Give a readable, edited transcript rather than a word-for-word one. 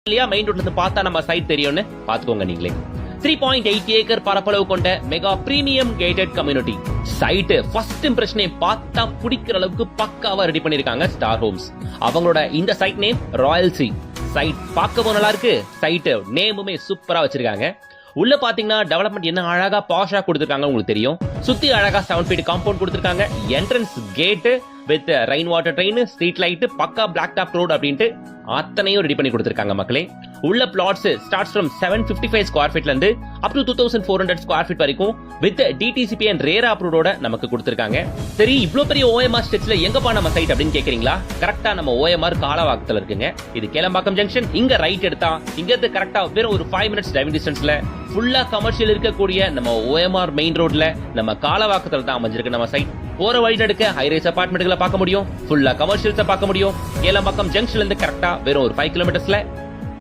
இல்லையா மெயின் ரோட்ல இருந்து பார்த்தா நம்ம சைட் தெரியும்னு பாத்துக்கோங்க நீங்களே. 3.8 ஏக்கர் பரப்பளவு கொண்ட mega premium gated community site first இம்ப்ரெஷனே பார்த்தா பிடிக்கிற அளவுக்கு பக்காவா ரெடி பண்ணிருக்காங்க ஸ்டார் ஹோம்ஸ். அவங்களோட இந்த site name royal C. Site பார்க்கவும் நல்லா இருக்கு, சைட் நேமுமே சூப்பரா வச்சிருக்காங்க. உள்ள பாத்தீங்கன்னா டெவலப்மெண்ட் என்ன அழகா பாஷா கொடுத்திருக்காங்க உங்களுக்கு தெரியும். சுத்தி அழகா 7 ஃபீட் காம்பவுண்ட் கொடுத்திருக்காங்க. Entrance gate with rain water drain, street light, பக்கா பிளாக் டாப் ரோடு அப்படின்ட்டு அத்தனையும் ரெடி பண்ணி கொடுத்திருக்காங்க மக்களே. உள்ள பிளாட்ஸ் ஸ்டார்ட்ஸ் ஃப்ரம் 755 ஸ்கொயர் ஃபீட்ல இருந்து அப் டு 2400 ஸ்கொயர் ஃபீட் வரைக்கும் வித் டிடிசிபி அண்ட் ரேரா அப்ரூவோட நமக்கு கொடுத்திருக்காங்க. சரி, இவ்ளோ பெரிய ஓஎம்ஆர் ஸ்ட்ரெச்ல எங்கப்பா நம்ம சைட் அப்படின்னு கேக்குறீங்களா? கரெக்டா நம்ம ஓஎம்ஆர் காலவாக்கத்துல இருக்குங்க. இது கேளம்பாக்கம் ஜங்ஷன். இங்க ரைட் எடுத்தா இங்க இருந்து கரெக்டா வெறும் ஒரு 5 மினிட்ஸ் டிரைவிங் டிஸ்டன்ஸ்ல ஃபுல்லா கமர்ஷியல் இருக்கக்கூடிய நம்ம ஓஎம்ஆர் மெயின் ரோட்ல நம்ம காலவாக்கத்துல தான் அமைஞ்சிருக்கு நம்ம சைட். போற வழி நடுக்க ஹைரைஸ் அபார்ட்மெண்ட்களை பார்க்க முடியும், ஃபுல்லா கமர்ஷியல்ஸை பார்க்க முடியும். கேளம்பாக்கம் ஜங்ஷன்ல இருந்து கரெக்டா வெறும் ஒரு 5 கிலோமீட்டர்ஸ்ல